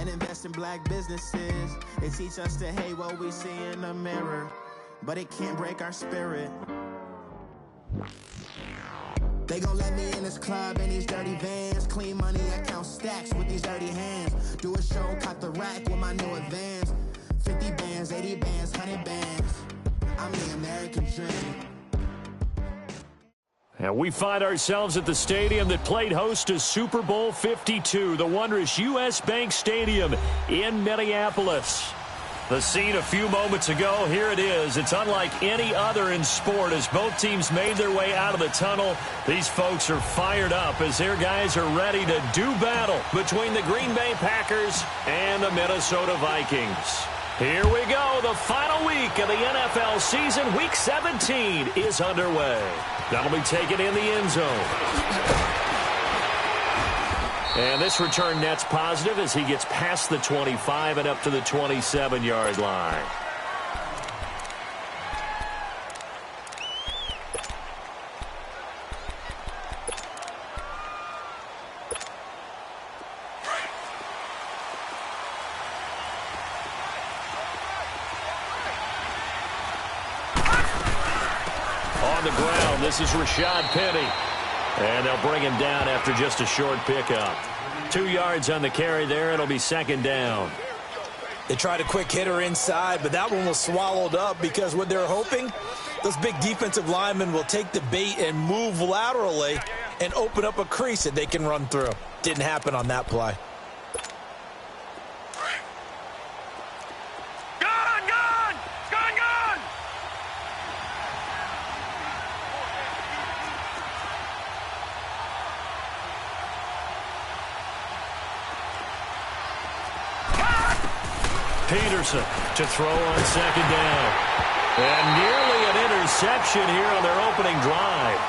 and invest in black businesses. They teach us to hate what we see in the mirror, but it can't break our spirit. They gon' let me in this club in these dirty vans. Clean money, I count stacks with these dirty hands. Do a show, cut the rack with my new advance. 50 bands, 80 bands, 100 bands. I'm the American dream. And we find ourselves at the stadium that played host to Super Bowl 52, the wondrous U.S. Bank Stadium in Minneapolis. The scene a few moments ago, here it is. It's unlike any other in sport as both teams made their way out of the tunnel. These folks are fired up as their guys are ready to do battle between the Green Bay Packers and the Minnesota Vikings. Here we go. The final week of the NFL season, Week 17, is underway. That'll be taken in the end zone. And this return net's positive as he gets past the 25 and up to the 27-yard line. On the ground, this is Rashad Penny. And they'll bring him down after just a short pickup. 2 yards on the carry there. It'll be second down. They tried a quick hitter inside, but that one was swallowed up because what they're hoping, those big defensive linemen will take the bait and move laterally and open up a crease that they can run through. Didn't happen on that play. Peterson to throw on second down. And nearly an interception here on their opening drive.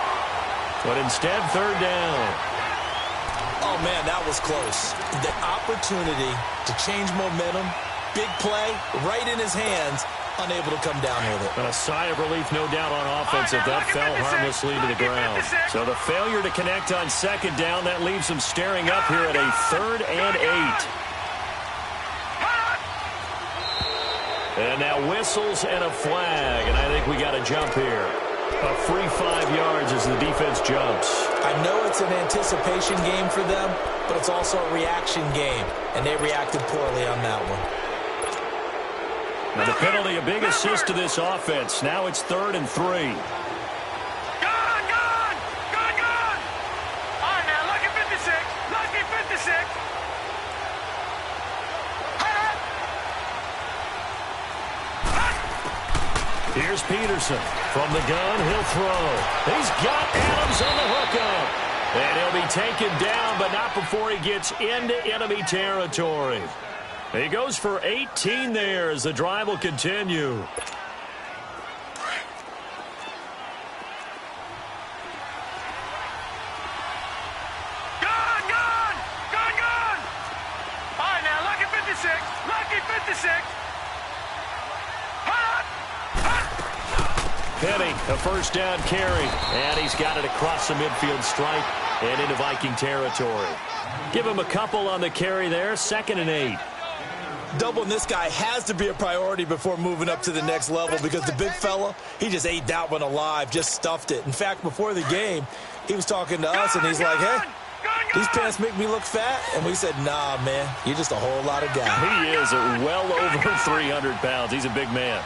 But instead, third down. Oh, man, that was close. The opportunity to change momentum, big play, right in his hands, unable to come down with it. And a sigh of relief, no doubt, on offense if that fell harmlessly to the ground. So the failure to connect on second down, that leaves them staring up here at a 3rd and 8. And now whistles and a flag, and I think we got a jump here. A free 5 yards as the defense jumps. I know it's an anticipation game for them, but it's also a reaction game, and they reacted poorly on that one. Now the penalty, a big assist to this offense. Now it's 3rd and 3. Here's Peterson from the gun. He'll throw. He's got Adams on the hookup. And he'll be taken down, but not before he gets into enemy territory. He goes for 18 there as the drive will continue. All right, now, lucky 56. Lucky 56. Penny, a first down carry, and he's got it across the midfield stripe and into Viking territory. Give him a couple on the carry there, 2nd and 8. Doubling this guy has to be a priority before moving up to the next level because the big fella, he just ate that one alive, just stuffed it. In fact, before the game, he was talking to us, and he's like, hey, these pants make me look fat. And we said, nah, man, you're just a whole lot of guy. He is well over 300 pounds. He's a big man.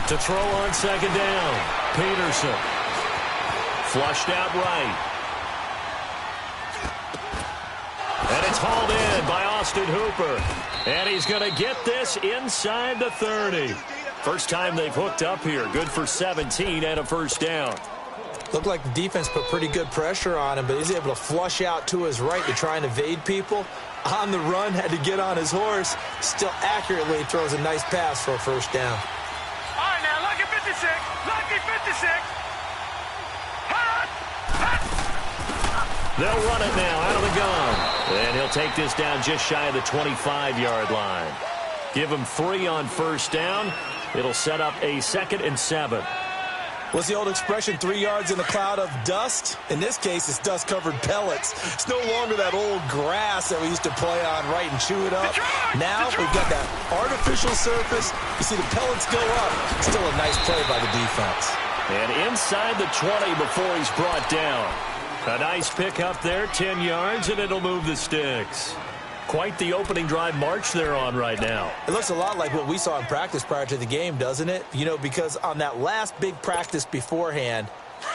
To throw on second down, Peterson. Flushed out right. And it's hauled in by Austin Hooper. And he's going to get this inside the 30. First time they've hooked up here. Good for 17 and a first down. Looked like the defense put pretty good pressure on him, but he's able to flush out to his right to try and evade people. On the run, had to get on his horse. Still accurately throws a nice pass for a first down. All right, now, lucky 56. Lucky 56. They'll run it now out of the gun. And he'll take this down just shy of the 25-yard line. Give him 3 on first down. It'll set up a 2nd and 7. What's the old expression, 3 yards in a cloud of dust? In this case, it's dust-covered pellets. It's no longer that old grass that we used to play on, right, and chew it up. Now we've got that artificial surface. You see the pellets go up. Still a nice play by the defense. And inside the 20 before he's brought down. A nice pick up there, 10 yards, and it'll move the sticks. Quite the opening drive march they're on right now. It looks a lot like what we saw in practice prior to the game, doesn't it? You know, because on that last big practice beforehand,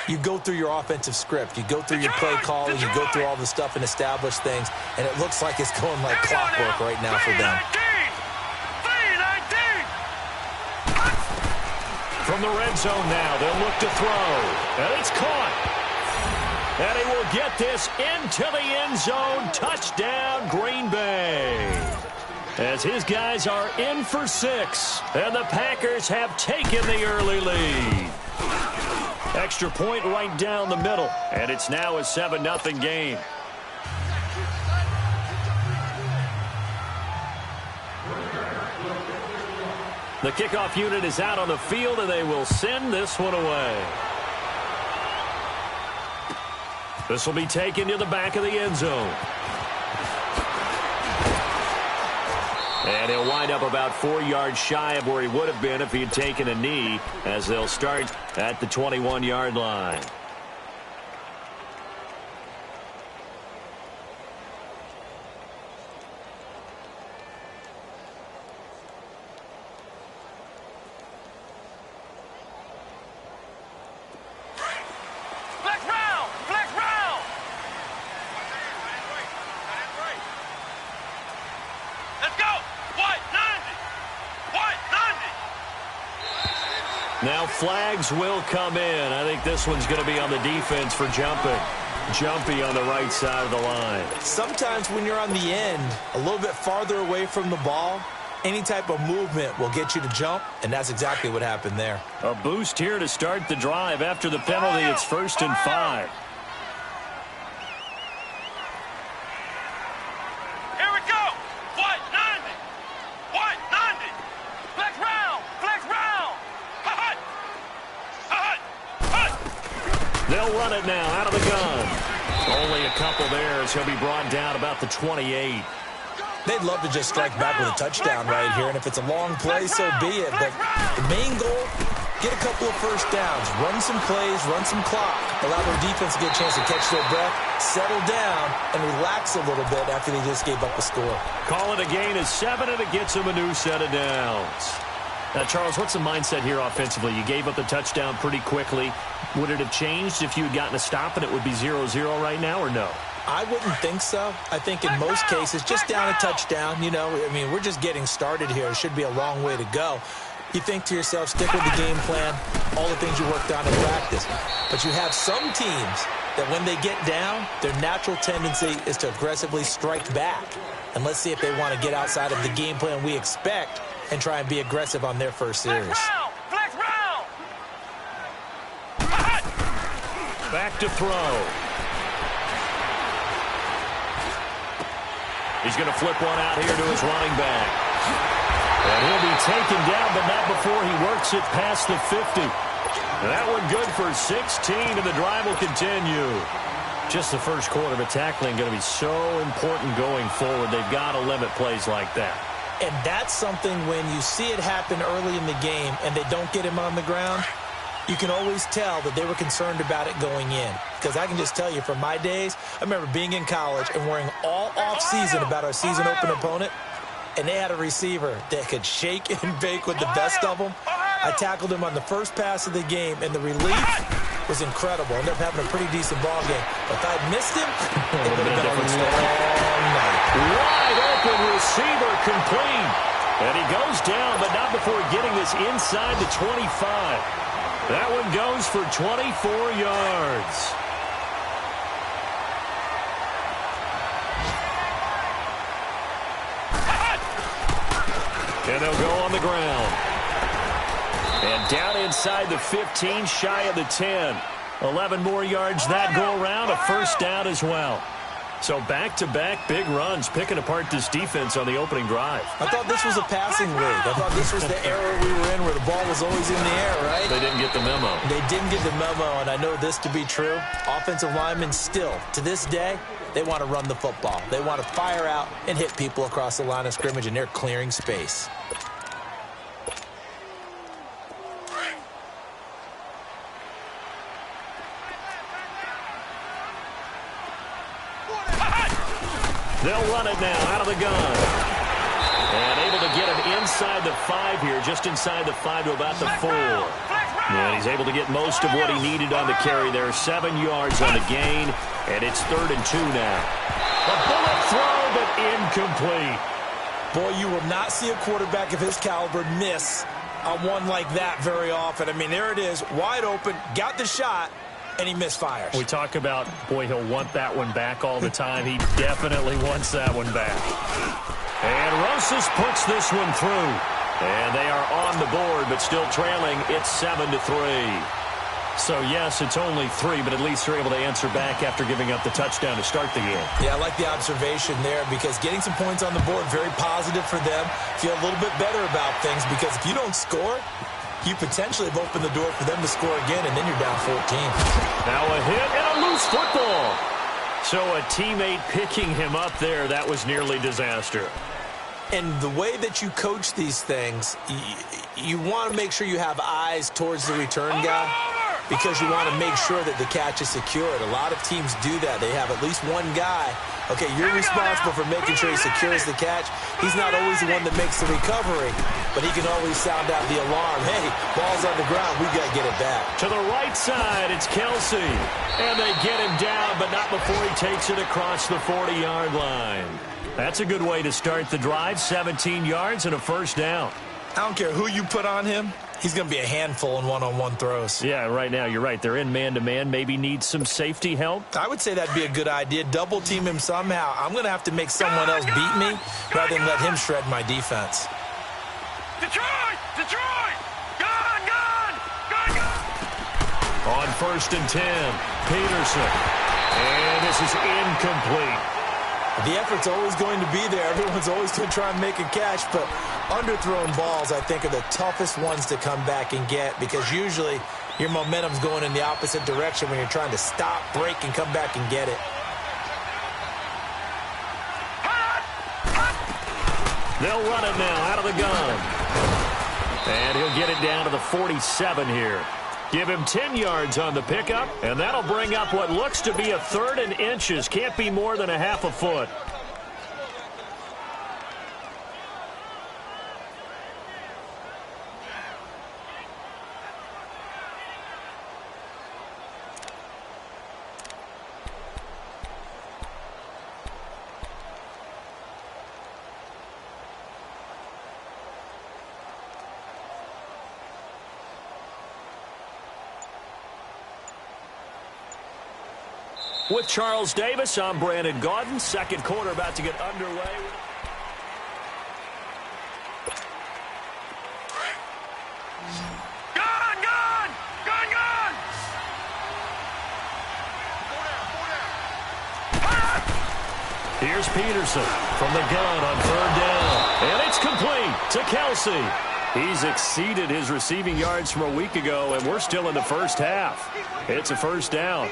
you go through your offensive script. You go through your play calling. You go through all the stuff and establish things. And it looks like it's going like clockwork right now for them. From the red zone now, they'll look to throw. And it's caught. And he will get this into the end zone. Touchdown, Green Bay. As his guys are in for 6. And the Packers have taken the early lead. Extra point right down the middle. And it's now a 7-0 game. The kickoff unit is out on the field, and they will send this one away. This will be taken to the back of the end zone. And he'll wind up about 4 yards shy of where he would have been if he had taken a knee, as they'll start at the 21-yard line. Now flags will come in. I think this one's going to be on the defense for jumping. Jumpy on the right side of the line. Sometimes when you're on the end, a little bit farther away from the ball, any type of movement will get you to jump, and that's exactly what happened there. A boost here to start the drive. After the penalty, it's 1st and 5. They'll run it now out of the gun. Only a couple there as he'll be brought down about the 28. They'd love to just strike back with a touchdown right here, and if it's a long play, so be it. But the main goal, get a couple of first downs, run some plays, run some clock, allow their defense to get a chance to catch their breath, settle down, and relax a little bit after they just gave up a score. Call it a gain of 7, and it gets them a new set of downs. Now, Charles, what's the mindset here offensively? You gave up the touchdown pretty quickly. Would it have changed if you had gotten a stop and it would be 0-0 right now, or no? I wouldn't think so. I think in most cases, just down a touchdown, you know, I mean, we're just getting started here. It should be a long way to go. You think to yourself, stick with the game plan, all the things you worked on in practice. But you have some teams that when they get down, their natural tendency is to aggressively strike back. And let's see if they want to get outside of the game plan we expect and try and be aggressive on their first series. Back to throw. He's going to flip one out here to his running back. And he'll be taken down, but not before he works it past the 50. And that one good for 16, and the drive will continue. Just the first quarter, but tackling going to be so important going forward. They've got to limit plays like that. And that's something when you see it happen early in the game and they don't get him on the ground, you can always tell that they were concerned about it going in. Because I can just tell you from my days, I remember being in college and worrying all off-season about our season-open opponent, and they had a receiver that could shake and bake with the best of them. I tackled him on the first pass of the game, and the relief was incredible. I ended up having a pretty decent ball game. But if I'd missed him, it would have been a long night. Wide open receiver complete. And he goes down, but not before getting this inside the 25. That one goes for 24 yards. And they'll go on the ground. And down inside the 15, shy of the 10. 11 more yards that go around, a first down as well. So back-to-back big runs, picking apart this defense on the opening drive. I thought this was a passing league. I thought this was the era we were in where the ball was always in the air, right? They didn't get the memo. They didn't get the memo, and I know this to be true. Offensive linemen still, to this day, they want to run the football. They want to fire out and hit people across the line of scrimmage, and they're clearing space. They'll run it now out of the gun. And able to get him inside the 5 here, just inside the 5 to about the 4. And he's able to get most of what he needed on the carry there. 7 yards on the gain, and it's 3rd and 2 now. A bullet throw, but incomplete. Boy, you will not see a quarterback of his caliber miss on one like that very often. I mean, there it is, wide open, got the shot, and he misfires. We talk about, boy, he'll want that one back all the time. He definitely wants that one back. And Rosas puts this one through. And they are on the board, but still trailing. It's 7-3. So, yes, it's only 3, but at least they're able to answer back after giving up the touchdown to start the game. Yeah, I like the observation there because getting some points on the board, very positive for them. Feel a little bit better about things because if you don't score, you potentially have opened the door for them to score again, and then you're down 14. Now a hit and a loose football. So a teammate picking him up there, that was nearly disaster. And the way that you coach these things, you want to make sure you have eyes towards the return guy because you want to make sure that the catch is secured. A lot of teams do that. They have at least one guy. Okay, you're responsible for making sure he secures the catch. He's not always the one that makes the recovery, but he can always sound out the alarm. Hey, ball's on the ground. We got to get it back. To the right side, it's Kelsey. And they get him down, but not before he takes it across the 40-yard line. That's a good way to start the drive. 17 yards and a first down. I don't care who you put on him. He's going to be a handful in one-on-one throws. Yeah, right now, you're right. They're in man-to-man. Maybe need some safety help. I would say that'd be a good idea. Double team him somehow. I'm going to have to make someone else beat me rather than let him shred my defense. Detroit! Detroit! Gun! Gun! Gun! Gun! On 1st and 10, Peterson. And this is incomplete. The effort's always going to be there. Everyone's always going to try and make a catch, but underthrown balls, I think, are the toughest ones to come back and get because usually your momentum's going in the opposite direction when you're trying to stop, break, and come back and get it. They'll run it now out of the gun. And he'll get it down to the 47 here. Give him 10 yards on the pickup, and that'll bring up what looks to be a 3rd and inches. Can't be more than a half a foot. With Charles Davis, I'm Brandon Gaudin. Second quarter about to get underway. Gun! Gun! Gun! Gun! Here's Peterson from the gun on 3rd down. And it's complete to Kelsey. He's exceeded his receiving yards from a week ago, and we're still in the first half. It's a first down.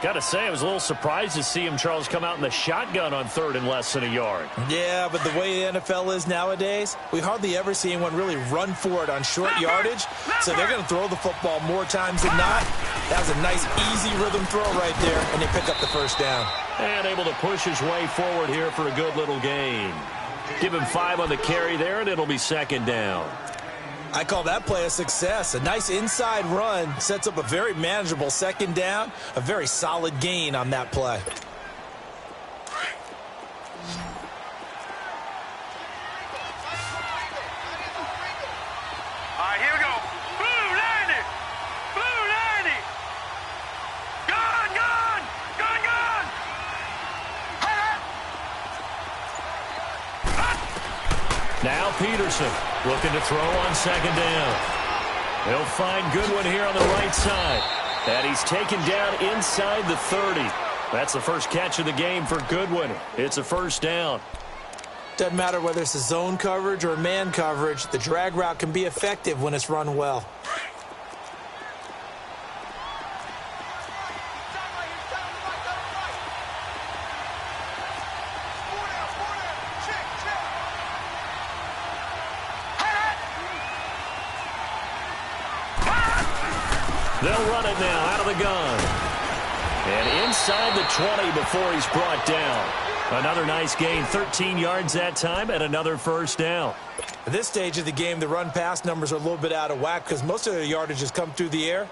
Got to say, I was a little surprised to see him, Charles, come out in the shotgun on 3rd and less than a yard. Yeah, but the way the NFL is nowadays, we hardly ever see anyone really run for it on short yardage. So they're going to throw the football more times than not. That was a nice, easy rhythm throw right there, and they pick up the first down. And able to push his way forward here for a good little gain. Give him 5 on the carry there, and it'll be 2nd down. I call that play a success. A nice inside run sets up a very manageable 2nd down, a very solid gain on that play. All right, here we go. Blue, Landy! Blue, Landy! Gun! Gun! Gun! Gun! Now Peterson looking to throw on 2nd down. He'll find Goodwin here on the right side. And he's taken down inside the 30. That's the first catch of the game for Goodwin. It's a first down. Doesn't matter whether it's a zone coverage or man coverage, the drag route can be effective when it's run well. They'll run it now out of the gun. And inside the 20 before he's brought down. Another nice gain, 13 yards that time, and another first down. At this stage of the game, the run-pass numbers are a little bit out of whack because most of their yardage has come through the air.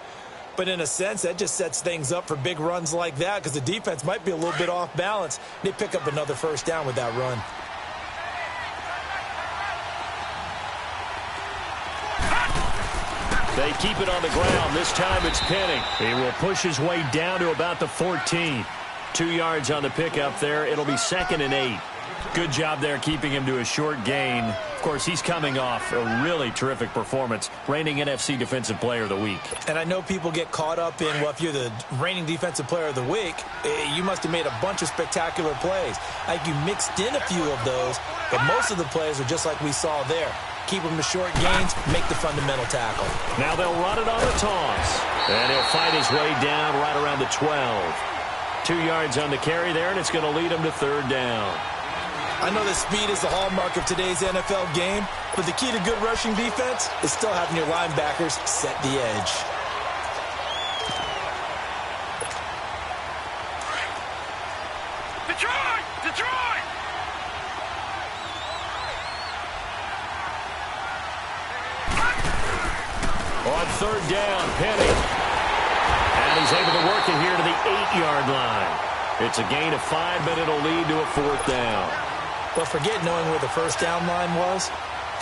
But in a sense, that just sets things up for big runs like that because the defense might be a little bit off balance. They pick up another first down with that run. They keep it on the ground. This time it's Penning. He will push his way down to about the 14. 2 yards on the pickup there. It'll be 2nd and 8. Good job there keeping him to a short gain. Of course, he's coming off a really terrific performance, reigning NFC Defensive Player of the Week. And I know people get caught up in, well, if you're the reigning Defensive Player of the Week, you must have made a bunch of spectacular plays. I think you mixed in a few of those, but most of the plays are just like we saw there. Keep them to short gains, make the fundamental tackle. Now they'll run it on the toss. And he'll fight his way down right around the 12. 2 yards on the carry there, and it's going to lead him to 3rd down. I know that speed is the hallmark of today's NFL game, but the key to good rushing defense is still having your linebackers set the edge. Detroit! Detroit! On 3rd down, Penning. And he's able to work it here to the 8-yard line. It's a gain of 5, but it'll lead to a 4th down. But forget knowing where the first down line was.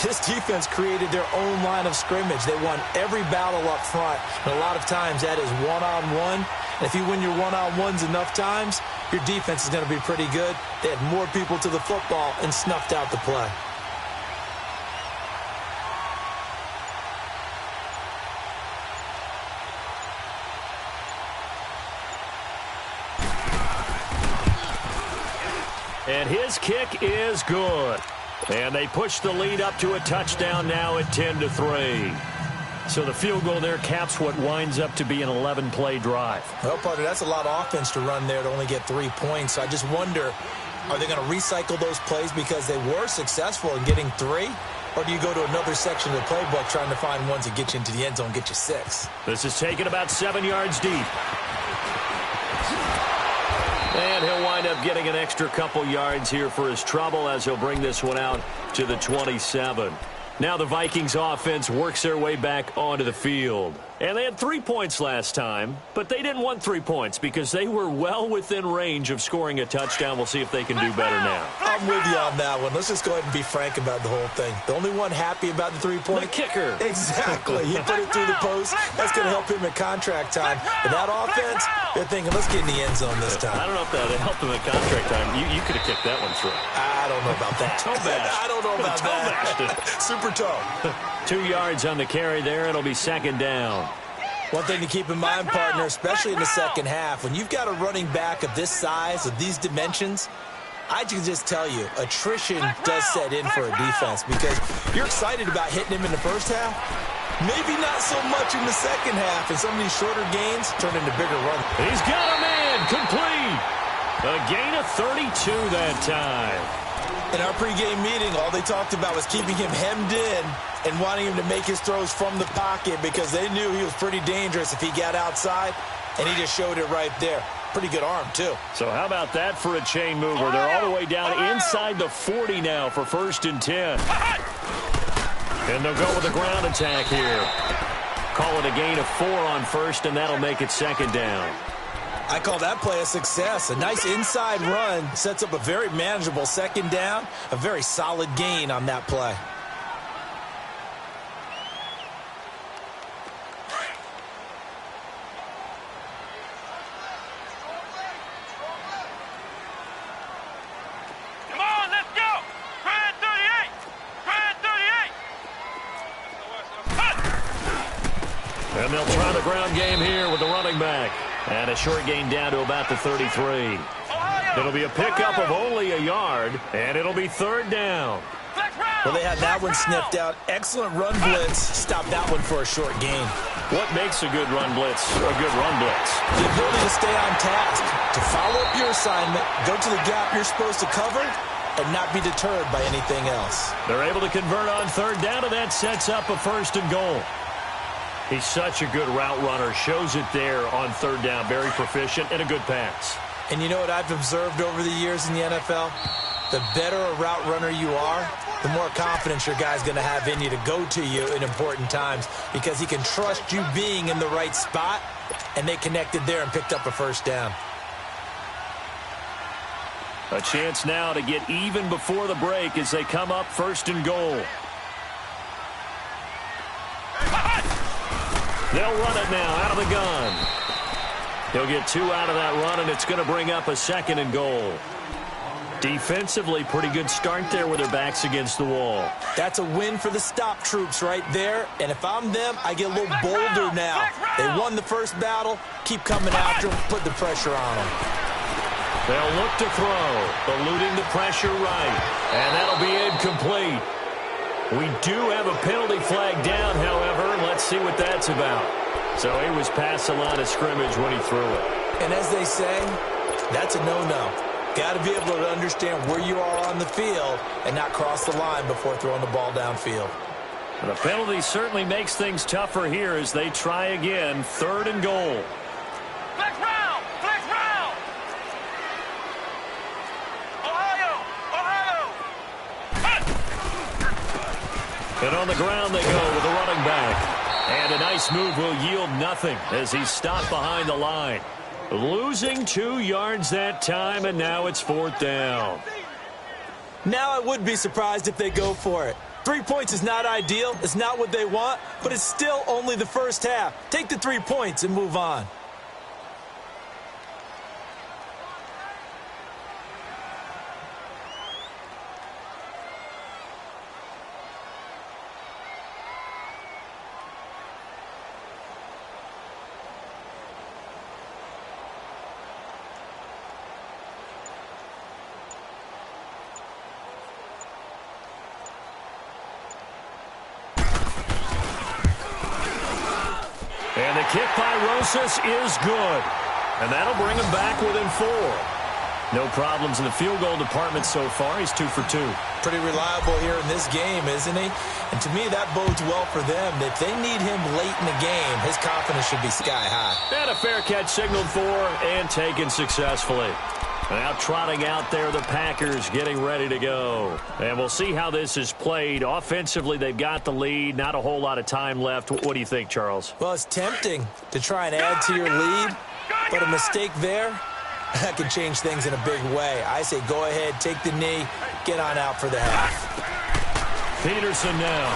This defense created their own line of scrimmage. They won every battle up front. And a lot of times that is one-on-one. And if you win your one-on-ones enough times, your defense is going to be pretty good. They had more people to the football and snuffed out the play. And his kick is good. And they push the lead up to a touchdown now at 10-3. So the field goal there caps what winds up to be an 11-play drive. Well, partner, that's a lot of offense to run there to only get 3 points. So I just wonder, are they going to recycle those plays because they were successful in getting 3? Or do you go to another section of the playbook trying to find ones that get you into the end zone, get you 6? This is taken about 7 yards deep. And he'll wind up getting an extra couple yards here for his trouble as he'll bring this one out to the 27. Now the Vikings offense works their way back onto the field. And they had 3 points last time, but they didn't want 3 points because they were well within range of scoring a touchdown. We'll see if they can do better now. I'm with you on that one. Let's just go ahead and be frank about the whole thing. The only one happy about the 3-point? The kicker. Exactly. He put it through the post. That's going to help him at contract time. But that offense, they're thinking, let's get in the end zone this time. I don't know if that helped him at contract time. You could have kicked that one through. I don't know about that. Toe bashed. I don't know about that. Super toe. 2 yards on the carry there. It'll be 2nd down. One thing to keep in mind, partner, especially in the second half, when you've got a running back of this size, of these dimensions, I can just tell you, attrition does set in for a defense because you're excited about hitting him in the first half. Maybe not so much in the second half, and some of these shorter gains turn into bigger runs. He's got a man complete. A gain of 32 that time. In our pregame meeting, all they talked about was keeping him hemmed in and wanting him to make his throws from the pocket because they knew he was pretty dangerous if he got outside, and he just showed it right there. Pretty good arm, too. So how about that for a chain mover? They're all the way down inside the 40 now for 1st and 10. And they'll go with a ground attack here. Call it a gain of 4 on 1st, and that'll make it 2nd down. I call that play a success. A nice inside run sets up a very manageable 2nd down, a very solid gain on that play. Come on, let's go! Try that 38! Try that 38! And they'll try the ground game here with the running back. And a short gain down to about the 33. It'll be a pickup of only a yard, and it'll be third down. Well, they had that one sniffed out. Excellent run blitz. Stop that one for a short gain. What makes a good run blitz a good run blitz? The ability to stay on task, to follow up your assignment, go to the gap you're supposed to cover, and not be deterred by anything else. They're able to convert on third down, and that sets up a first and goal. He's such a good route runner. Shows it there on third down. Very proficient and a good pass. And you know what I've observed over the years in the NFL? The better a route runner you are, the more confidence your guy's going to have in you to go to you in important times because he can trust you being in the right spot, and they connected there and picked up a first down. A chance now to get even before the break as they come up first and goal. They'll run it now out of the gun. He'll get 2 out of that run, and it's going to bring up a second and goal. Defensively, pretty good start there with their backs against the wall. That's a win for the stop troops right there. And if I'm them, I get a little bolder now. They won the first battle. Keep coming after them. Put the pressure on them. They'll look to throw, eluding the pressure right. And that'll be incomplete. We do have a penalty flag down, however. Let's see what that's about. So he was past the line of scrimmage when he threw it. And as they say, that's a no-no. Got to be able to understand where you are on the field and not cross the line before throwing the ball downfield. And the penalty certainly makes things tougher here as they try again. Third and goal. Flex round! Flex round! Ohio! And on the ground they go with the running back. And a nice move will yield nothing as he's stopped behind the line. Losing 2 yards that time, and now it's fourth down. Now I would be surprised if they go for it. 3 points is not ideal. It's not what they want, but it's still only the first half. Take the 3 points and move on. And the kick by Rosas is good. And that'll bring him back within 4. No problems in the field goal department so far. He's 2 for 2. Pretty reliable here in this game, isn't he? And to me, that bodes well for them. If they need him late in the game, his confidence should be sky high. And a fair catch signaled for and taken successfully. Now trotting out there, the Packers getting ready to go. And we'll see how this is played. Offensively, they've got the lead. Not a whole lot of time left. What do you think, Charles? Well, it's tempting to try and add to your lead, but a mistake there, that can change things in a big way. I say go ahead, take the knee, get on out for the half. Peterson now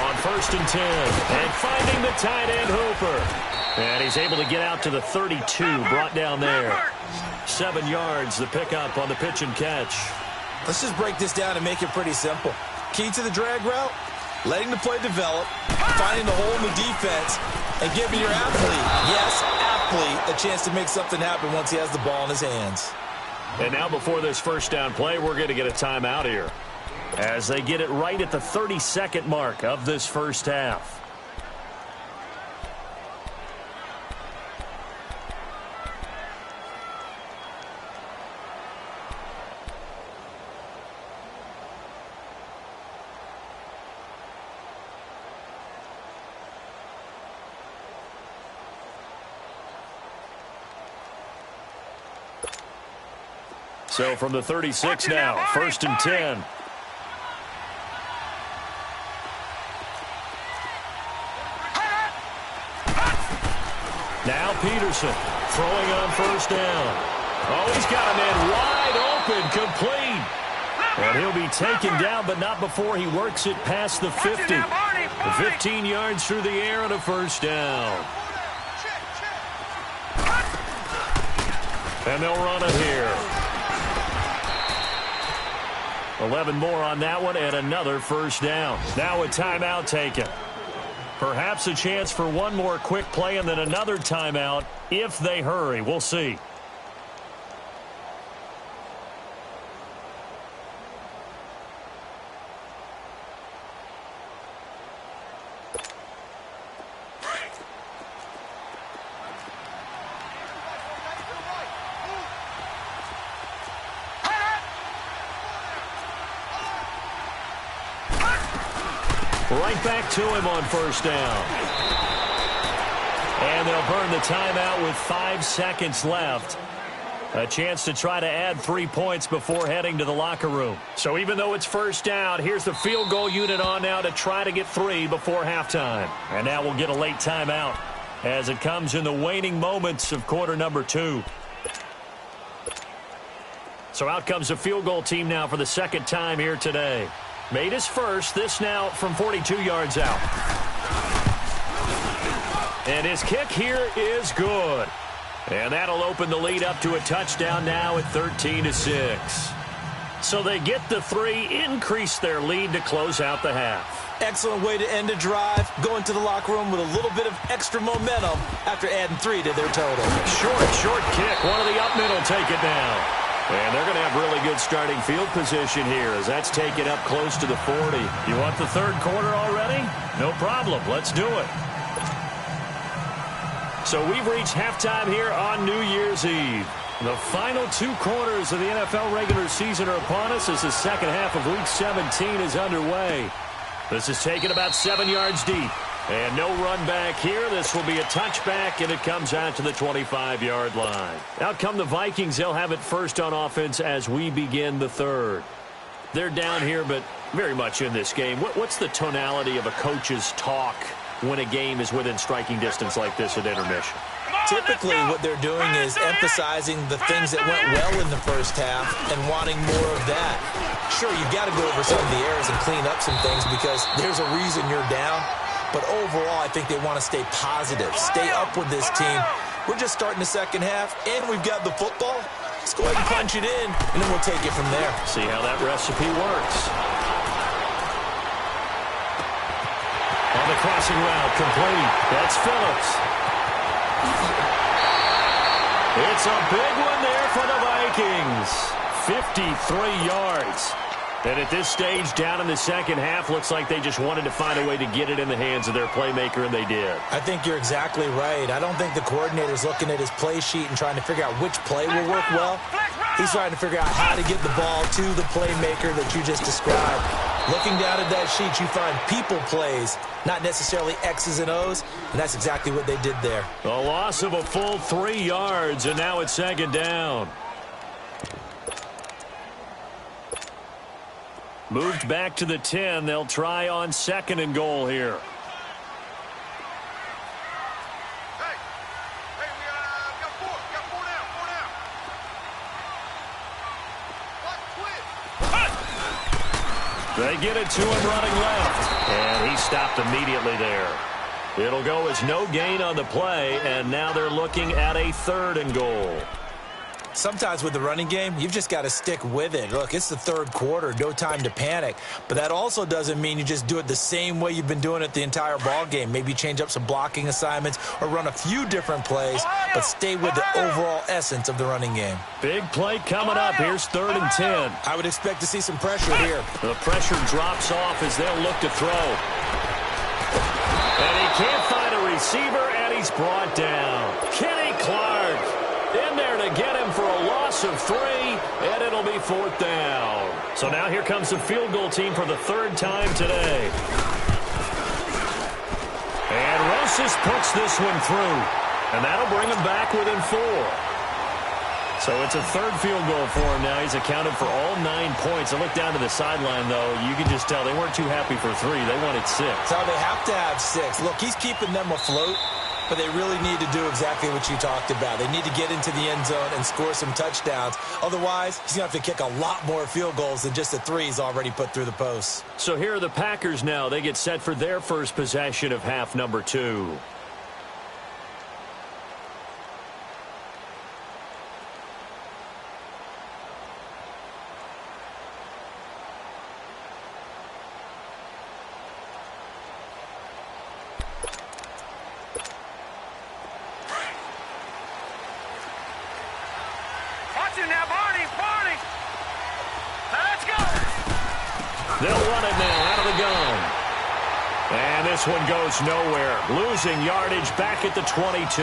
on first and 10. And finding the tight end Hooper. And he's able to get out to the 32, brought down there. 7 yards, the pickup on the pitch and catch. Let's just break this down and make it pretty simple. Key to the drag route, letting the play develop, finding the hole in the defense, and giving your athlete, yes, athlete, a chance to make something happen once he has the ball in his hands. And now before this first down play, we're going to get a timeout here as they get it right at the 32nd mark of this first half. So from the 36 now, first and 10. Now Peterson throwing on first down. Oh, he's got a man wide open, complete. And he'll be taken down, but not before he works it past the 50. 15 yards through the air and a first down. And they'll run it here. 11 more on that one and another first down. Now a timeout taken. Perhaps a chance for one more quick play and then another timeout if they hurry. We'll see. Right back to him on first down. And they'll burn the timeout with 5 seconds left. A chance to try to add 3 points before heading to the locker room. So even though it's first down, here's the field goal unit on now to try to get 3 before halftime. And now we'll get a late timeout as it comes in the waning moments of quarter number 2. So out comes the field goal team now for the second time here today. Made his first, this now from 42 yards out. And his kick here is good. And that'll open the lead up to a touchdown now at 13-6. So they get the 3, increase their lead to close out the half. Excellent way to end a drive. Go into the locker room with a little bit of extra momentum after adding 3 to their total. Short kick. One of the up middle take it down. And they're going to have really good starting field position here as that's taken up close to the 40. You want the third quarter already? No problem. Let's do it. So we've reached halftime here on New Year's Eve. The final 2 quarters of the NFL regular season are upon us as the second half of Week 17 is underway. This is taken about 7 yards deep. And no run back here. This will be a touchback, and it comes out to the 25-yard line. Out come the Vikings. They'll have it first on offense as we begin the third. They're down here, but very much in this game. What's the tonality of a coach's talk when a game is within striking distance like this at intermission? Typically, what they're doing is emphasizing the things that went well in the first half and wanting more of that. Sure, you've got to go over some of the errors and clean up some things because there's a reason you're down. But overall, I think they want to stay positive, stay up with this team. We're just starting the second half, and we've got the football. Let's go ahead and punch it in, and then we'll take it from there. See how that recipe works. On the crossing route, complete. That's Phillips. It's a big one there for the Vikings. 53 yards. And at this stage, down in the second half, looks like they just wanted to find a way to get it in the hands of their playmaker, and they did. I think you're exactly right. I don't think the coordinator's looking at his play sheet and trying to figure out which play will work well. He's trying to figure out how to get the ball to the playmaker that you just described. Looking down at that sheet, you find people plays, not necessarily X's and O's, and that's exactly what they did there. A loss of a full 3 yards, and now it's second down. Moved back to the 10. They'll try on second and goal here. We got 4 down. They get it to him running left. And he stopped immediately there. It'll go as no gain on the play, and now they're looking at a third and goal. Sometimes with the running game, you've just got to stick with it. Look, it's the third quarter, no time to panic. But that also doesn't mean you just do it the same way you've been doing it the entire ball game. Maybe change up some blocking assignments or run a few different plays, but stay with the overall essence of the running game. Big play coming up. Here's 3rd and 10. I would expect to see some pressure here. The pressure drops off as they'll look to throw. And he can't find a receiver, and he's brought down. Kenny Clark in there to get him for a loss of 3, and it'll be 4th down. So now here comes the field goal team for the 3rd time today. And Rosas puts this one through, and that'll bring him back within 4. So it's a 3rd field goal for him now. He's accounted for all 9 points. I look down to the sideline, though. You can just tell they weren't too happy for 3. They wanted 6. So they have to have 6. Look, he's keeping them afloat. But they really need to do exactly what you talked about. They need to get into the end zone and score some touchdowns. Otherwise, he's going to have to kick a lot more field goals than just the 3 he's already put through the posts. So here are the Packers now. They get set for their first possession of half number 2. They'll run it now out of the gun. And this one goes nowhere. Losing yardage back at the 22.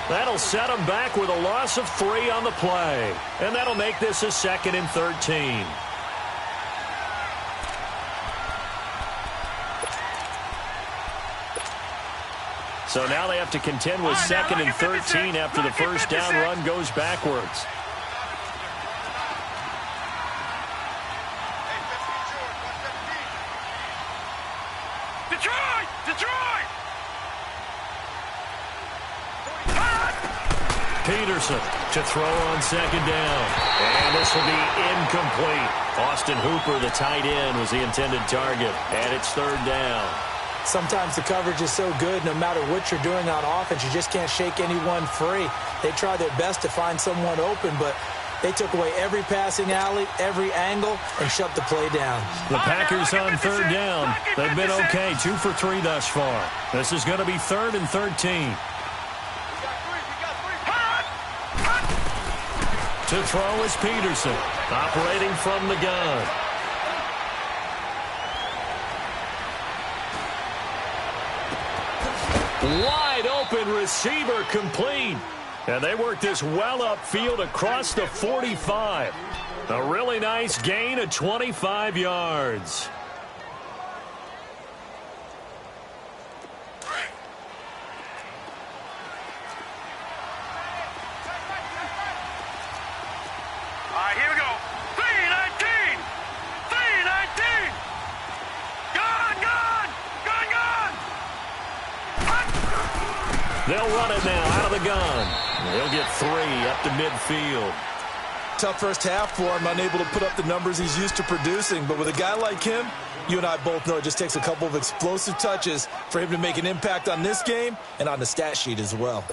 That'll set them back with a loss of 3 on the play. And that'll make this a 2nd and 13. So now they have to contend with 2nd and 13 after the first down run goes backwards. Detroit! Detroit! Peterson to throw on 2nd down. And this will be incomplete. Austin Hooper, the tight end, was the intended target. And it's 3rd down. Sometimes the coverage is so good, no matter what you're doing on offense, you just can't shake anyone free. They try their best to find someone open, but they took away every passing alley, every angle, and shut the play down. The Packers on 3rd down. They've been okay, 2 for 3 thus far. This is going to be 3rd and 13. To throw is Peterson, operating from the gun. Wide open receiver complete. And they work this well upfield across the 45. A really nice gain of 25 yards. All right, here we go. 319! 319! Gone, gone! Gone, gone! They'll run it now out of the gun. They'll get 3 up to midfield. Tough first half for him, unable to put up the numbers he's used to producing. But with a guy like him, you and I both know it just takes a couple of explosive touches for him to make an impact on this game and on the stat sheet as well.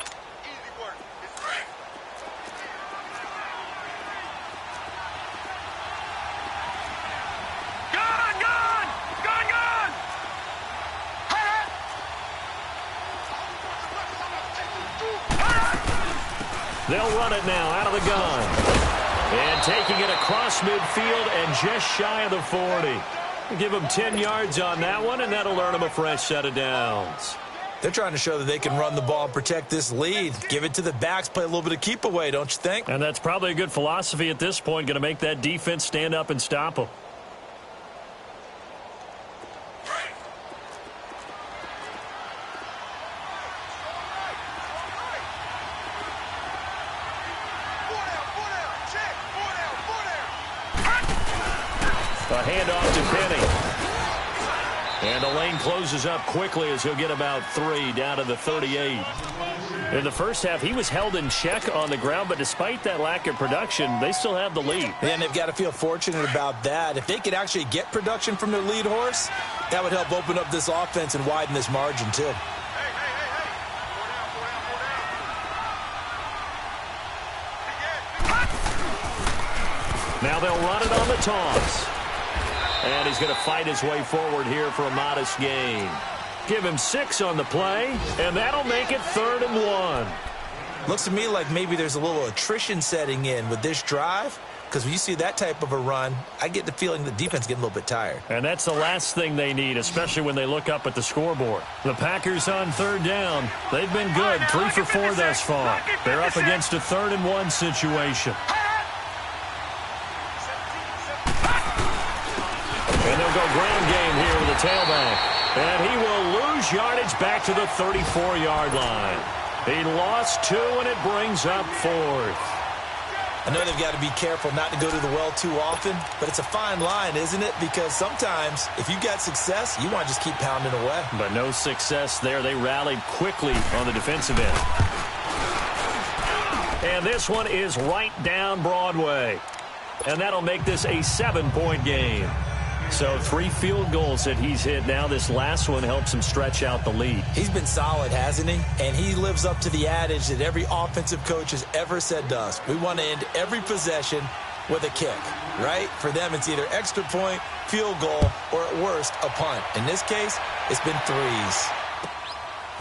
They'll run it now out of the gun. And taking it across midfield and just shy of the 40. Give them 10 yards on that one, and that'll earn them a fresh set of downs. They're trying to show that they can run the ball and protect this lead. Give it to the backs, play a little bit of keep away, don't you think? And that's probably a good philosophy at this point, going to make that defense stand up and stop them. A handoff to Penny. And the lane closes up quickly as he'll get about 3 down to the 38. In the first half, he was held in check on the ground, but despite that lack of production, they still have the lead. And they've got to feel fortunate about that. If they could actually get production from their lead horse, that would help open up this offense and widen this margin too. Now they'll run it on the toss. And he's going to fight his way forward here for a modest gain. Give him 6 on the play, and that'll make it 3rd and 1. Looks to me like maybe there's a little attrition setting in with this drive, because when you see that type of a run, I get the feeling the defense getting a little bit tired. And that's the last thing they need, especially when they look up at the scoreboard. The Packers on 3rd down. They've been good, 3 for 4 thus far. They're up against a 3rd and 1 situation. And they'll go ground game here with the tailback. And he will lose yardage back to the 34-yard line. He lost 2, and it brings up 4th. I know they've got to be careful not to go to the well too often, but it's a fine line, isn't it? Because sometimes, if you've got success, you want to just keep pounding away. But no success there. They rallied quickly on the defensive end. And this one is right down Broadway. And that'll make this a 7-point game. So 3 field goals that he's hit now. This last one helps him stretch out the lead. He's been solid, hasn't he? And he lives up to the adage that every offensive coach has ever said to us. We want to end every possession with a kick, right? For them, it's either extra point, field goal, or at worst, a punt. In this case, it's been 3s.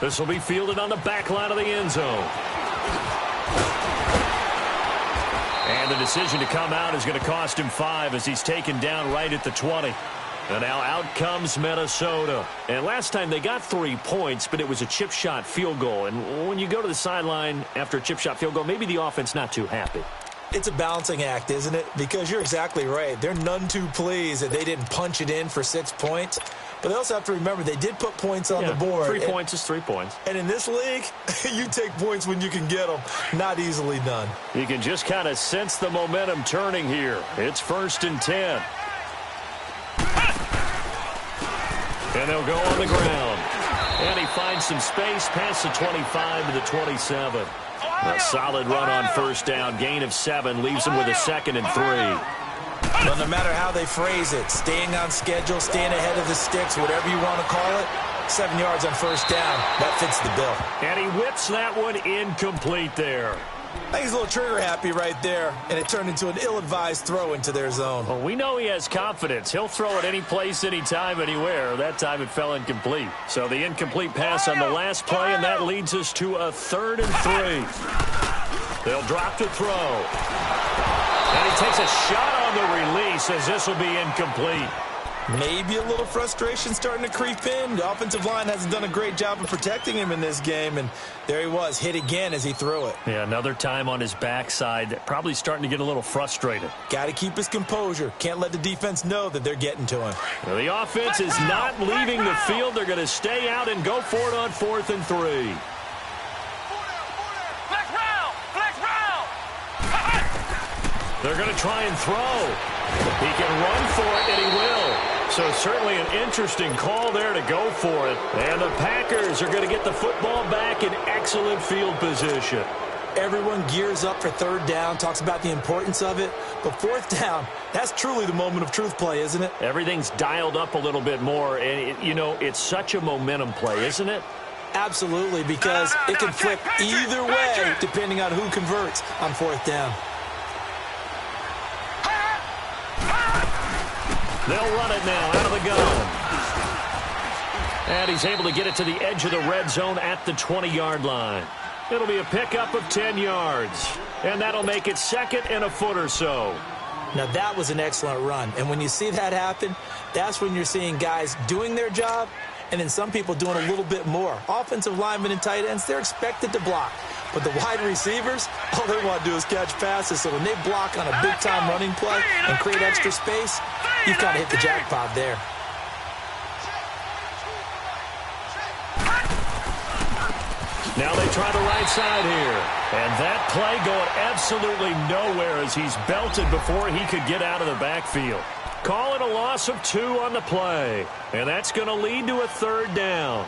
This will be fielded on the back line of the end zone. And the decision to come out is going to cost him 5 as he's taken down right at the 20. And now out comes Minnesota. And last time they got 3 points, but it was a chip shot field goal. And when you go to the sideline after a chip shot field goal, maybe the offense not too happy. It's a balancing act, isn't it? Because you're exactly right. They're none too pleased that they didn't punch it in for 6 points. But they also have to remember they did put points on the board. 3 points is 3 points. And in this league, you take points when you can get them. Not easily done. You can just kind of sense the momentum turning here. It's 1st and 10. And they'll go on the ground. And he finds some space past the 25 to the 27. A solid run on 1st down. Gain of 7 leaves him with a 2nd and 3. Well, no matter how they phrase it, staying on schedule, staying ahead of the sticks, whatever you want to call it, 7 yards on 1st down, that fits the bill. And he whips that one incomplete there. I think he's a little trigger happy right there, and it turned into an ill-advised throw into their zone. Well, we know he has confidence. He'll throw it any place, anytime, anywhere. That time it fell incomplete. So the incomplete pass on the last play, and that leads us to a 3rd and 3. They'll drop to throw. And he takes a shot on the release as this will be incomplete. Maybe a little frustration starting to creep in. The offensive line hasn't done a great job of protecting him in this game, and there he was, hit again as he threw it. Yeah, another time on his backside, probably starting to get a little frustrated. Got to keep his composure. Can't let the defense know that they're getting to him. Well, the offense is not leaving the field. They're going to stay out and go for it on 4th and 3. They're going to try and throw. He can run for it, and he will. So certainly an interesting call there to go for it. And the Packers are going to get the football back in excellent field position. Everyone gears up for 3rd down, talks about the importance of it. But 4th down, that's truly the moment of truth play, isn't it? Everything's dialed up a little bit more. And, it's such a momentum play, isn't it? Absolutely, because it can flip either way depending on who converts on 4th down. They'll run it now out of the gun. And he's able to get it to the edge of the red zone at the 20-yard line. It'll be a pickup of 10 yards. And that'll make it 2nd and a foot or so. Now, that was an excellent run. And when you see that happen, that's when you're seeing guys doing their job and then some people doing a little bit more. Offensive linemen and tight ends, they're expected to block. But the wide receivers, all they want to do is catch passes. So when they block on a big-time running play and create extra space, you've kind of hit the jackpot there. Now they try the right side here. And that play going absolutely nowhere as he's belted before he could get out of the backfield. Call it a loss of 2 on the play. And that's going to lead to a 3rd down.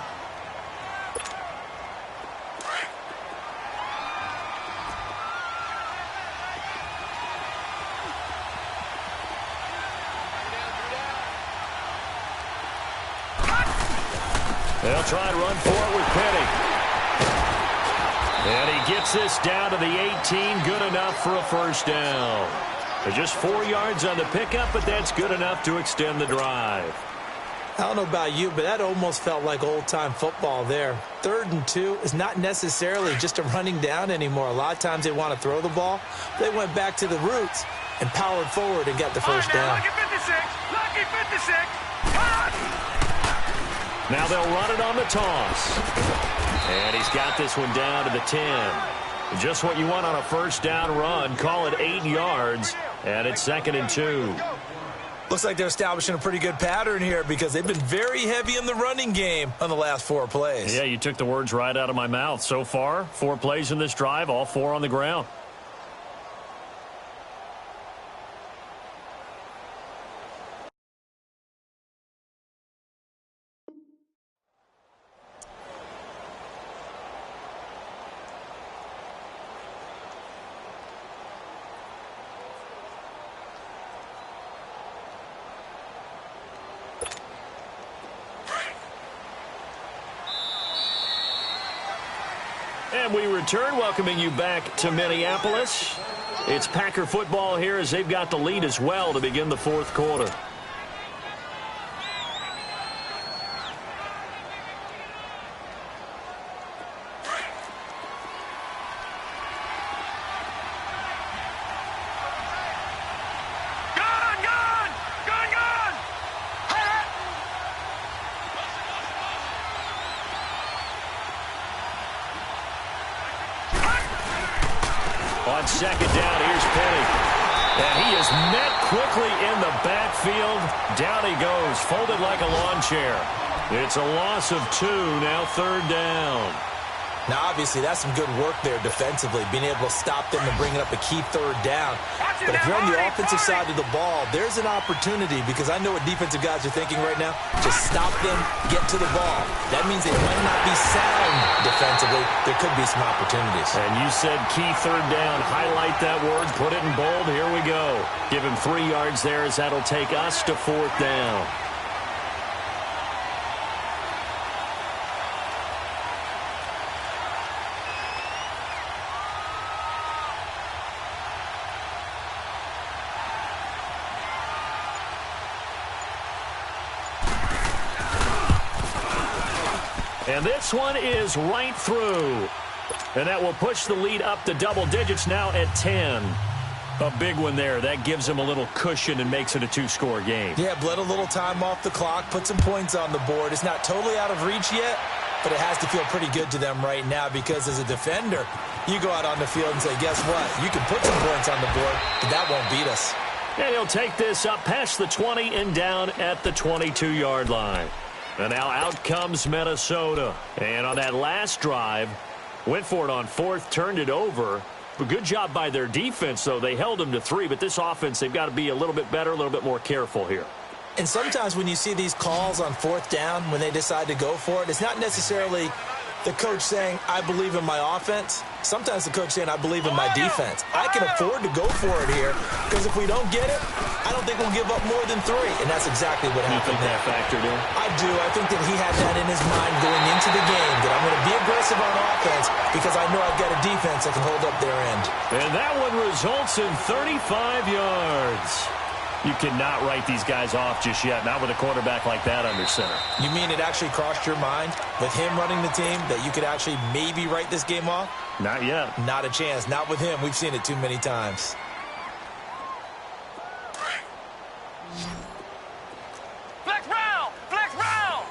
They'll try and run for it with Penny. And he gets this down to the 18. Good enough for a 1st down. They're just 4 yards on the pickup, but that's good enough to extend the drive. I don't know about you, but that almost felt like old-time football there. 3rd and 2 is not necessarily just a running down anymore. A lot of times they want to throw the ball. They went back to the roots and powered forward and got the 1st down. Lucky 56. Lucky 56. Now they'll run it on the toss. And he's got this one down to the 10. Just what you want on a 1st down run. Call it 8 yards. And it's 2nd and 2. Looks like they're establishing a pretty good pattern here because they've been very heavy in the running game on the last 4 plays. Yeah, you took the words right out of my mouth. So far, 4 plays in this drive, all 4 on the ground. And we return, welcoming you back to Minneapolis. It's Packer football here as they've got the lead as well to begin the 4th quarter. on second down. Here's Penny. And he is met quickly in the backfield. Down he goes, folded like a lawn chair. It's a loss of 2, now third down. Now, obviously, that's some good work there defensively, being able to stop them and bringing up a key third down. But if you're on the offensive side of the ball, there's an opportunity, because I know what defensive guys are thinking right now. Just stop them, get to the ball. That means they might not be sound defensively. There could be some opportunities. And you said key third down. Highlight that word, put it in bold. Here we go. Give him 3 yards there, as that'll take us to fourth down. And this one is right through. And that will push the lead up to double digits now at 10. A big one there. That gives them a little cushion and makes it a 2-score game. Yeah, bled a little time off the clock, put some points on the board. It's not totally out of reach yet, but it has to feel pretty good to them right now, because as a defender, you go out on the field and say, guess what? You can put some points on the board, but that won't beat us. And he'll take this up past the 20 and down at the 22-yard line. And now out comes Minnesota. And on that last drive, went for it on fourth, turned it over. But good job by their defense, though. They held them to 3, but this offense, they've got to be a little bit better, a little bit more careful here. And sometimes when you see these calls on fourth down, when they decide to go for it, it's not necessarily the coach saying, I believe in my offense. Sometimes the coach saying, I believe in my defense. I can afford to go for it here, because if we don't get it, I don't think we'll give up more than 3. And that's exactly what happened there. You think that factored in? I do. I think that he had that in his mind going into the game, that I'm going to be aggressive on offense because I know I've got a defense that can hold up their end. And that one results in 35 yards. You cannot write these guys off just yet, not with a quarterback like that under center. You mean it actually crossed your mind with him running the team that you could actually maybe write this game off? Not yet. Not a chance. Not with him. We've seen it too many times. Flex round! Flex round!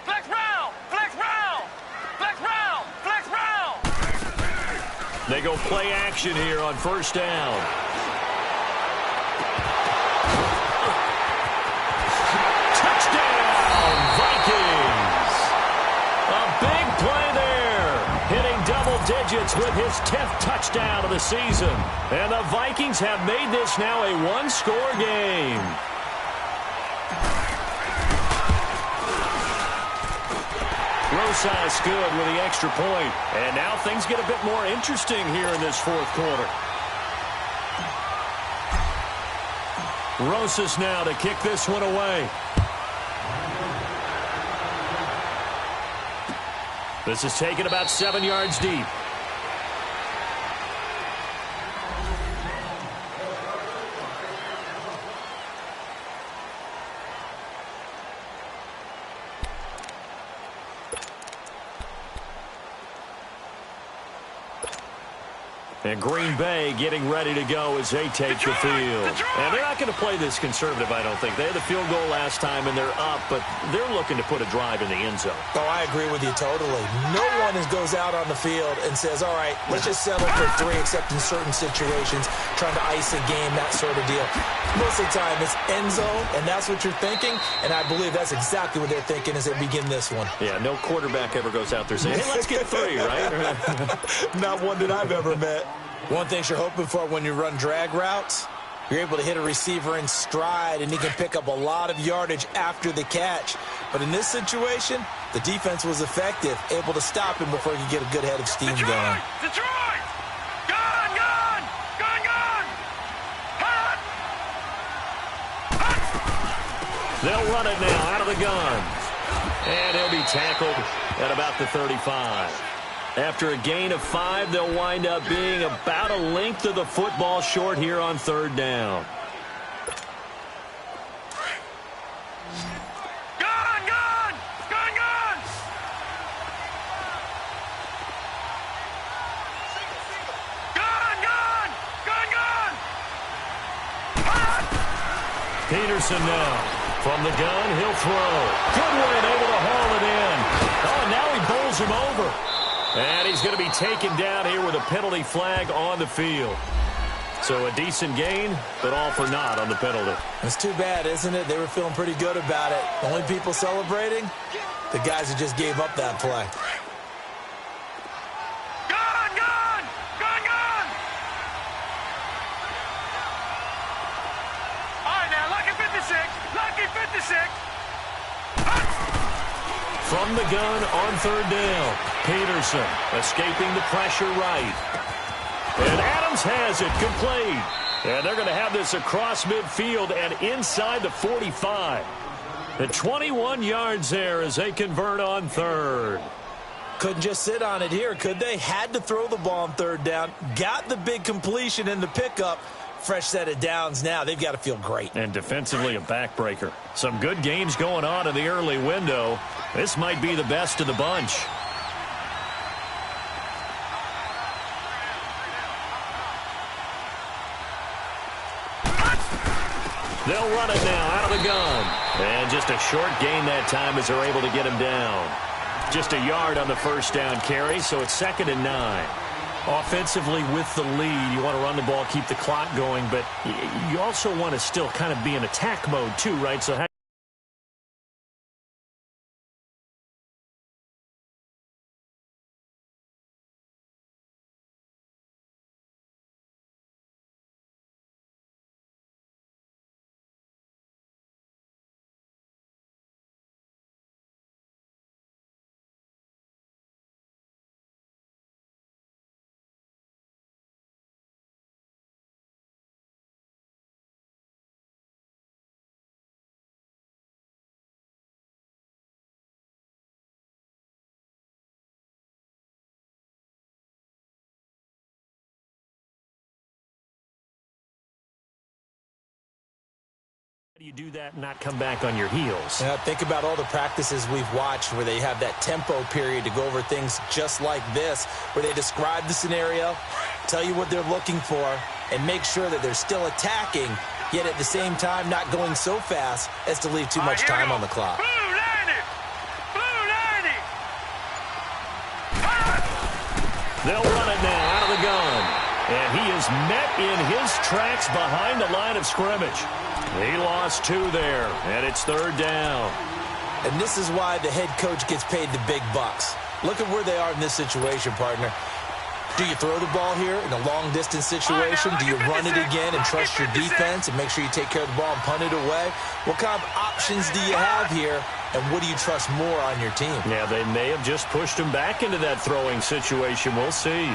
Flex round! Flex round! Flex round! Flex round! They go play action here on first down. Touchdown, Vikings! A big play there, hitting double digits with his 10th touchdown of the season. And the Vikings have made this now a 1-score game. Rosas good with the extra point. And now things get a bit more interesting here in this fourth quarter. Rosas now to kick this one away. This is taken about 7 yards deep. And Green Bay getting ready to go as they take the field. And they're not going to play this conservative, I don't think. They had the field goal last time, and they're up, but they're looking to put a drive in the end zone. Oh, I agree with you totally. No one goes out on the field and says, all right, let's just settle for 3, except in certain situations, trying to ice a game, that sort of deal. Most of the time, it's end zone, and that's what you're thinking, and I believe that's exactly what they're thinking as they begin this one. Yeah, no quarterback ever goes out there saying, hey, let's get 3, right? Not one that I've ever met. One thing you're hoping for when you run drag routes, you're able to hit a receiver in stride, and he can pick up a lot of yardage after the catch. But in this situation, the defense was effective, able to stop him before he could get a good head of steam going. Detroit! Gun! Gun! Gun! Gun! Hot! Hot! They'll run it now out of the gun. And he'll be tackled at about the 35. After a gain of 5, they'll wind up being about a length of the football short here on third down. Gun! Gun! Gun! Gun! Gun! Gun! Gun! Gun! Hot! Peterson now. From the gun, he'll throw. Goodwin able to haul it in. Oh, and now he bowls him over. And he's going to be taken down here with a penalty flag on the field. So a decent gain, but all for naught on the penalty. It's too bad, isn't it? They were feeling pretty good about it. The only people celebrating, the guys who just gave up that play. Gone, gone, gone, gone. All right, now, lucky 56, lucky 56. From the gun on third down, Peterson escaping the pressure right. And Adams has it complete. And they're going to have this across midfield and inside the 45. The 21 yards there as they convert on third. Couldn't just sit on it here, could they? Had to throw the ball on third down. Got the big completion in the pickup. Fresh set of downs now. They've got to feel great. And defensively a backbreaker. Some good games going on in the early window. This might be the best of the bunch. They'll run it now out of the gun. And just a short gain that time as they're able to get him down. Just a yard on the first down carry, so it's 2nd and 9. Offensively with the lead, you want to run the ball, keep the clock going, but you also want to still kind of be in attack mode too, right? So how do you do that and not come back on your heels? Yeah, think about all the practices we've watched where they have that tempo period to go over things just like this, where they describe the scenario, tell you what they're looking for, and make sure that they're still attacking, yet at the same time not going so fast as to leave too much time on the clock. Blue 90, blue 90. They'll run it now out of the gun. And he is met in his tracks behind the line of scrimmage. He lost 2 there, and it's 3rd down. And this is why the head coach gets paid the big bucks. Look at where they are in this situation, partner. Do you throw the ball here in a long-distance situation? Do you run it again and trust your defense and make sure you take care of the ball and punt it away? What kind of options do you have here, and what do you trust more on your team? Yeah, they may have just pushed him back into that throwing situation. We'll see.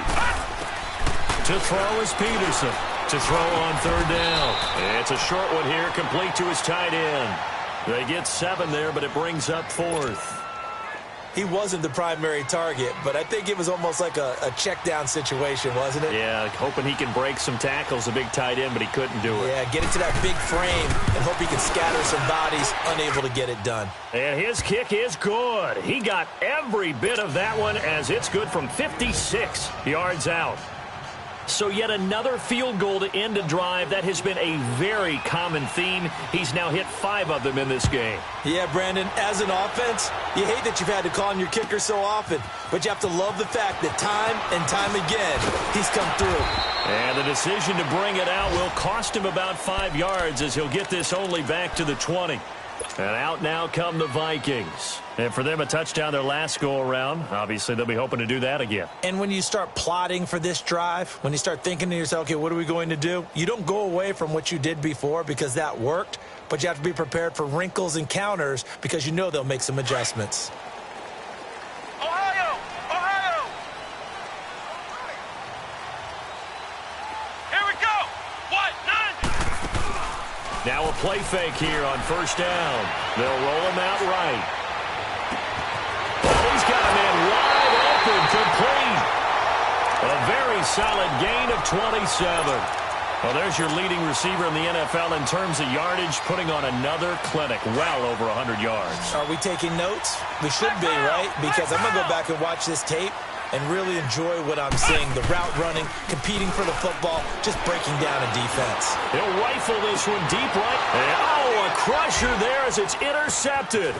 To throw is Peterson. To throw on 3rd down. It's a short one here, complete to his tight end. They get 7 there, but it brings up 4th. He wasn't the primary target, but I think it was almost like a check down situation, wasn't it? Yeah, hoping he can break some tackles, a big tight end, but he couldn't do it. Yeah, get into that big frame and hope he can scatter some bodies, unable to get it done. And his kick is good. He got every bit of that one as it's good from 56 yards out. So yet another field goal to end a drive. That has been a very common theme. He's now hit 5 of them in this game. Yeah, Brandon, as an offense, you hate that you've had to call on your kicker so often, but you have to love the fact that time and time again, he's come through. And the decision to bring it out will cost him about 5 yards as he'll get this only back to the 20. And out now come the Vikings. And for them, a touchdown their last go-around. Obviously, they'll be hoping to do that again. And when you start plotting for this drive, when you start thinking to yourself, okay, what are we going to do? You don't go away from what you did before because that worked, but you have to be prepared for wrinkles and counters because you know they'll make some adjustments. Ohio, Ohio. Here we go. What? 9. Now a play fake here on 1st down. They'll roll him out right. Oh, he's got a man wide open, complete. A very solid gain of 27. Well, there's your leading receiver in the NFL in terms of yardage, putting on another clinic, well over 100 yards. Are we taking notes? We should be, right? Because I'm going to go back and watch this tape and really enjoy what I'm seeing. The route running, competing for the football, just breaking down a defense. He'll rifle this one deep right. And, oh, a crusher there as it's intercepted.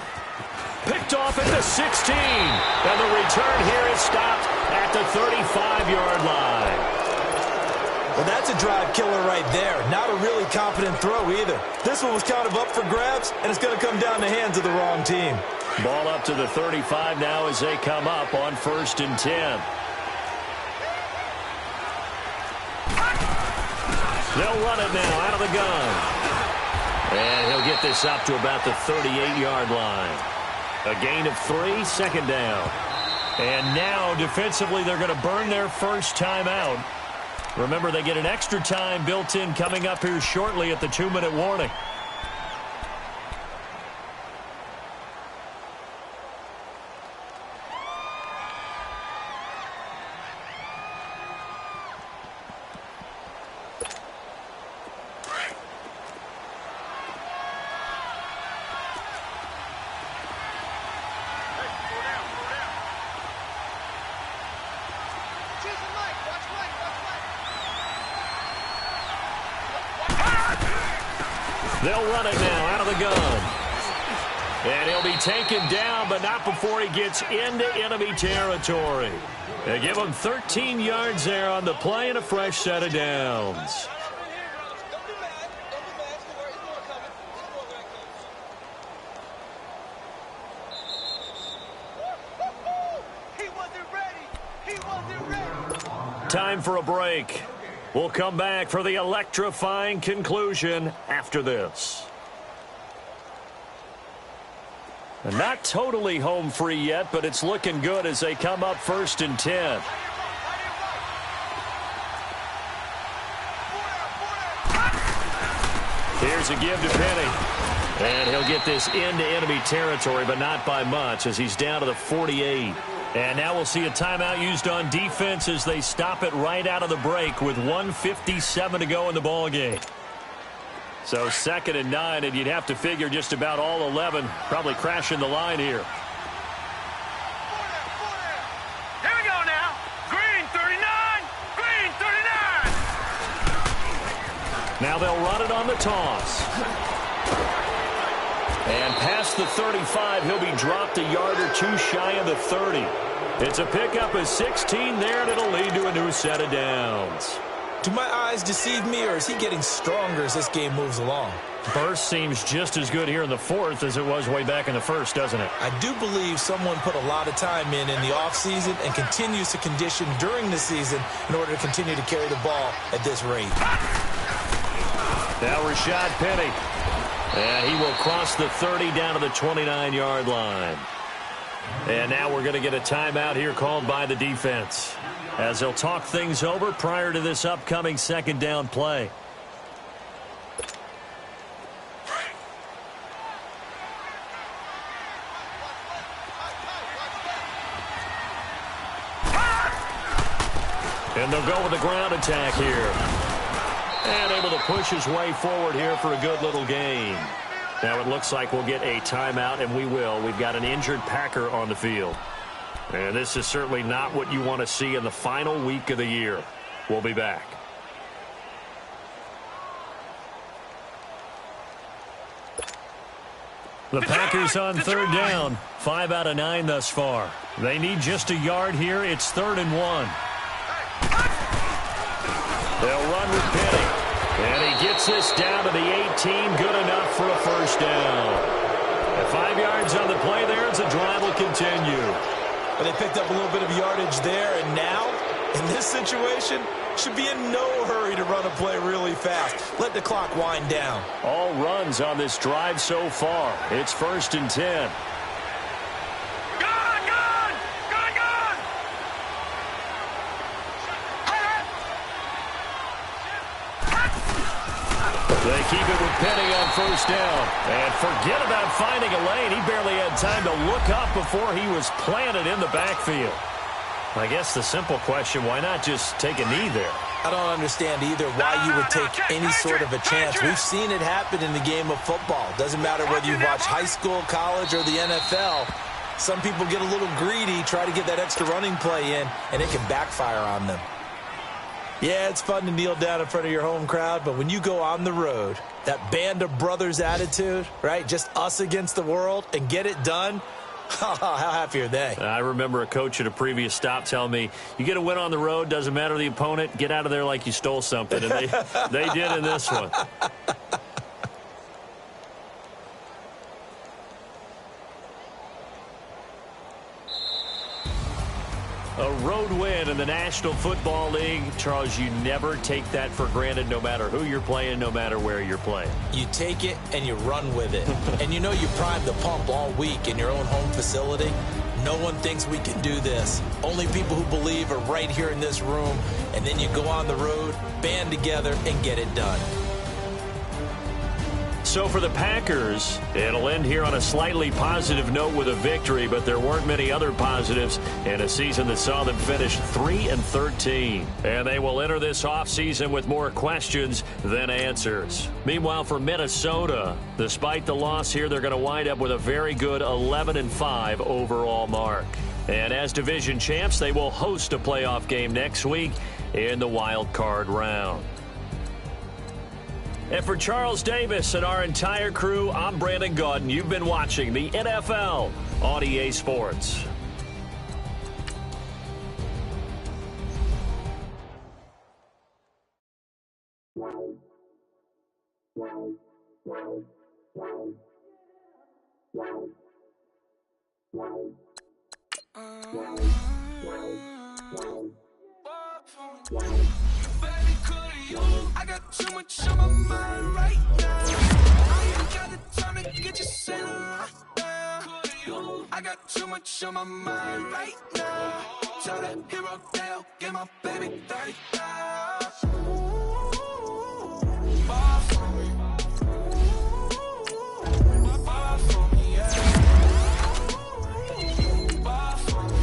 picked off at the 16. And the return here is stopped at the 35-yard line. Well, that's a drive killer right there. Not a really confident throw either. This one was kind of up for grabs, and it's going to come down the hands of the wrong team. Ball up to the 35 now as they come up on 1st and 10. They'll run it now out of the gun. And he'll get this up to about the 38-yard line. A gain of 3, 2nd down. And now, defensively, they're going to burn their first timeout. Remember, they get an extra time built in coming up here shortly at the 2-minute warning. They'll run it now out of the gun. And he'll be taken down, but not before he gets into enemy territory. They give him 13 yards there on the play and a fresh set of downs. Time for a break. We'll come back for the electrifying conclusion after this. And not totally home free yet, but it's looking good as they come up 1st and 10. Here's a give to Penny. And he'll get this into enemy territory, but not by much as he's down to the 48. And now we'll see a timeout used on defense as they stop it right out of the break with 1:57 to go in the ball game. So 2nd and 9, and you'd have to figure just about all 11 probably crashing the line here. Here we go now. Green 39. Green 39. Now they'll run it on the toss. And past the 35, he'll be dropped a yard or two shy of the 30. It's a pickup of 16 there, and it'll lead to a new set of downs. Do my eyes deceive me, or is he getting stronger as this game moves along? Burst seems just as good here in the 4th as it was way back in the 1st, doesn't it? I do believe someone put a lot of time in the offseason and continues to condition during the season in order to continue to carry the ball at this rate. Now Rashad Penny. And he will cross the 30 down to the 29-yard line. And now we're going to get a timeout here called by the defense as they'll talk things over prior to this upcoming 2nd down play. And they'll go with the ground attack here. And able to push his way forward here for a good little gain. Now it looks like we'll get a timeout, and we will. We've got an injured Packer on the field. And this is certainly not what you want to see in the final week of the year. We'll be back. The Packers on 3rd down. 5 out of 9 thus far. They need just a yard here. It's 3rd and 1. They'll run with Penny. And he gets this down to the 18. Good enough for a first down. At 5 yards on the play there, as the drive will continue. But they picked up a little bit of yardage there, and now, in this situation, should be in no hurry to run a play really fast. Let the clock wind down. All runs on this drive so far. It's 1st and 10. They keep it with Penny on 1st down. And forget about finding a lane. He barely had time to look up before he was planted in the backfield. I guess the simple question, why not just take a knee there? I don't understand either why you would take any sort of a chance. We've seen it happen in the game of football. Doesn't matter whether you watch high school, college, or the NFL. Some people get a little greedy, try to get that extra running play in, and it can backfire on them. Yeah, it's fun to kneel down in front of your home crowd, but when you go on the road, that band of brothers attitude, right, just us against the world, and get it done, How happy are they? I remember a coach at a previous stop telling me, you get a win on the road, doesn't matter the opponent, get out of there like you stole something. And they did in this one. A road win in the National Football League. Charles, you never take that for granted no matter who you're playing, no matter where you're playing. You take it and you run with it. And you know you primed the pump all week in your own home facility. No one thinks we can do this. Only people who believe are right here in this room. And then you go on the road, band together, and get it done. So for the Packers, it'll end here on a slightly positive note with a victory, but there weren't many other positives in a season that saw them finish 3-13. And they will enter this offseason with more questions than answers. Meanwhile, for Minnesota, despite the loss here, they're going to wind up with a very good 11-5 overall mark. And as division champs, they will host a playoff game next week in the wild card round. And for Charles Davis and our entire crew, I'm Brandon Gaudin. You've been watching the NFL on EA Sports. I got too much on my mind right now. I ain't got the time to get you sailing right now. I got too much on my mind right now. Tell that hero Dale, get my baby 30,000. Ball for me. Ball for me, yeah. Ball for me.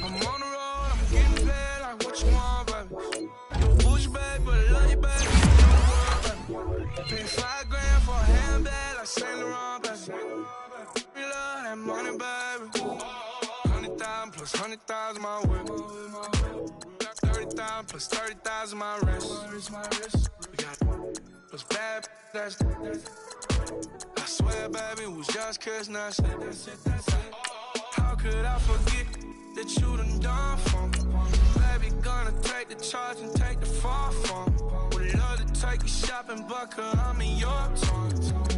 I'm on the road, I'm getting paid like what you want, baby. You a bougie, baby, but I love you, baby. You know the world, baby. Pay $5 for a handbag like Saint Laurent, baby. We love that money, baby. 100,000 plus 100,000 my whip. Got 30,000 plus 30,000 my wrist. We got plus bad, that's I swear, baby, it was just kiss, that's it. How could I forget that you done for me? Baby, gonna take the charge and take the fall from me. Would love to take you shopping, but cause I'm in your town.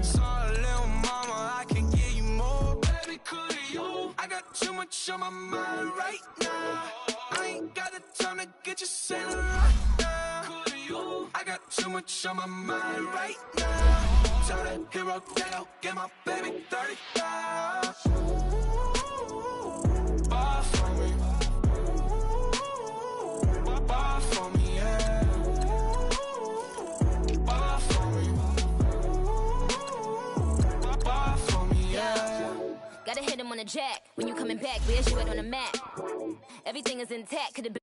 Saw a little mama, I can give you more. Baby, could you? I got too much on my mind right now. I ain't got the time to get you sailing right now. Could you? I got too much on my mind right now. Tell that hero Dale, get my baby 30,000. Ball for me. Ball for me, yeah. Ball for me. Ball for me, yeah. Gotta hit him on the jack. When you coming back, where's you at on the map? Everything is intact. Could've been